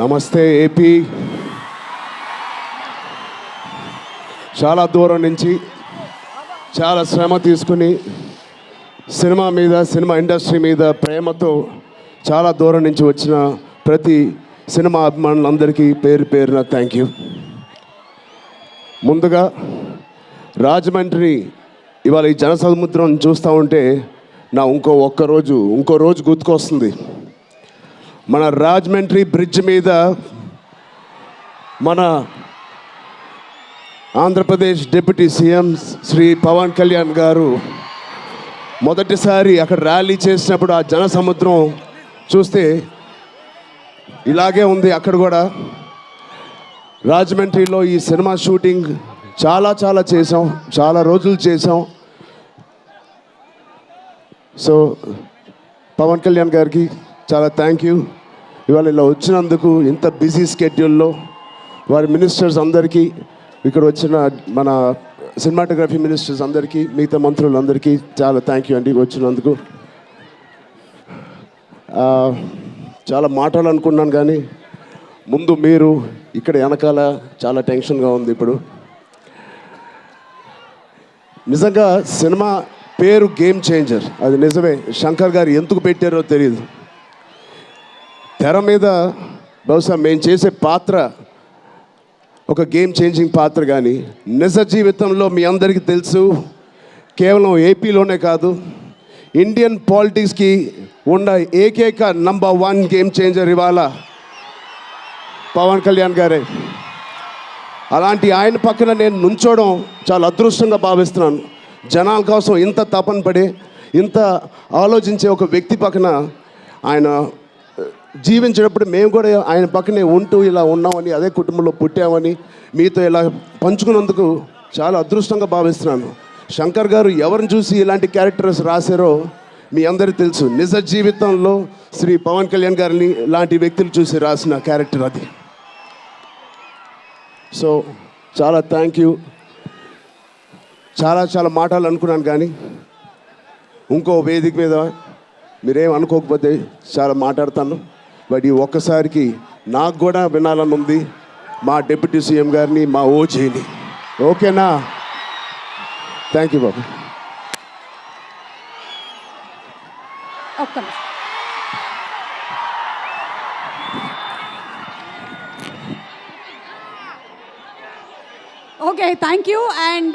నమస్తే ఏపీ. చాలా దూరం నుంచి చాలా శ్రమ తీసుకుని సినిమా ఇండస్ట్రీ మీద ప్రేమతో చాలా దూరం నుంచి వచ్చిన ప్రతి సినిమా అభిమానులందరికీ పేరు పేరున థ్యాంక్ యూ. ముందుగా రాజమండ్రి ఇవాళ ఈ జనసముద్రం చూస్తూ ఉంటే నా ఇంకో రోజు గుర్తుకొస్తుంది. మన రాజమండ్రి బ్రిడ్జ్ మీద మన ఆంధ్రప్రదేశ్ డిప్యూటీ సీఎం శ్రీ పవన్ కళ్యాణ్ గారు మొదటిసారి అక్కడ ర్యాలీ చేసినప్పుడు ఆ జనసముద్రం చూస్తే ఇలాగే ఉంది. అక్కడ కూడా రాజమండ్రిలో ఈ సినిమా షూటింగ్ చాలా చేసాం, చాలా రోజులు చేసాం. సో పవన్ కళ్యాణ్ గారికి చాలా థ్యాంక్ యూ. ఇవాళ ఇలా వచ్చినందుకు ఇంత బిజీ స్కెడ్యూల్లో వారి మినిస్టర్స్ అందరికీ, ఇక్కడ వచ్చిన మన సినిమాటోగ్రఫీ మినిస్టర్స్ అందరికీ, మిగతా మంత్రులందరికీ చాలా థ్యాంక్ యూ అండి వచ్చినందుకు. చాలా మాట్లాడాలనుకున్నాను కానీ ముందు మీరు ఇక్కడ వెనకాల చాలా టెన్షన్గా ఉంది. ఇప్పుడు నిజంగా సినిమా పేరు గేమ్ చేంజర్, అది నిజమే. శంకర్ గారు ఎందుకు పెట్టారో తెలియదు. తెర మీద బహుశా మేము చేసే పాత్ర ఒక గేమ్ చేంజింగ్ పాత్ర, కానీ నిజ జీవితంలో మీ అందరికీ తెలుసు, కేవలం ఏపీలోనే కాదు ఇండియన్ పాలిటిక్స్కి ఉన్న ఏకైక నంబర్ 1 గేమ్ చేంజర్ ఇవాళ పవన్ కళ్యాణ్ గారే. అలాంటి ఆయన పక్కన నేను నుంచోవడం చాలా అదృష్టంగా భావిస్తున్నాను. జనాల కోసం ఇంత తపన పడే, ఇంత ఆలోచించే ఒక వ్యక్తి పక్కన ఆయన జీవించేటప్పుడు మేము కూడా ఆయన పక్కనే ఉంటూ ఇలా ఉన్నామని, అదే కుటుంబంలో పుట్టామని మీతో ఇలా పంచుకున్నందుకు చాలా అదృష్టంగా భావిస్తున్నాను. శంకర్ గారు ఎవరిని చూసి ఇలాంటి క్యారెక్టర్స్ రాశారో మీ అందరికీ తెలుసు. నిజ జీవితంలో శ్రీ పవన్ కళ్యాణ్ గారిని లాంటి వ్యక్తులు చూసి రాసిన క్యారెక్టర్ అది. సో చాలా థ్యాంక్ యూ. చాలా మాట్లాడాలనుకున్నాను కానీ ఇంకో వేదిక మీద మీరేం అనుకోకపోతే చాలా మాట్లాడతాను. బట్ ఈ ఒక్కసారికి నాకు కూడా వినాలని ఉంది మా డిప్యూటీ సీఎం గారిని, మా ఓజీని. ఓకేనా? Thank you Babu. Okay, thank you. And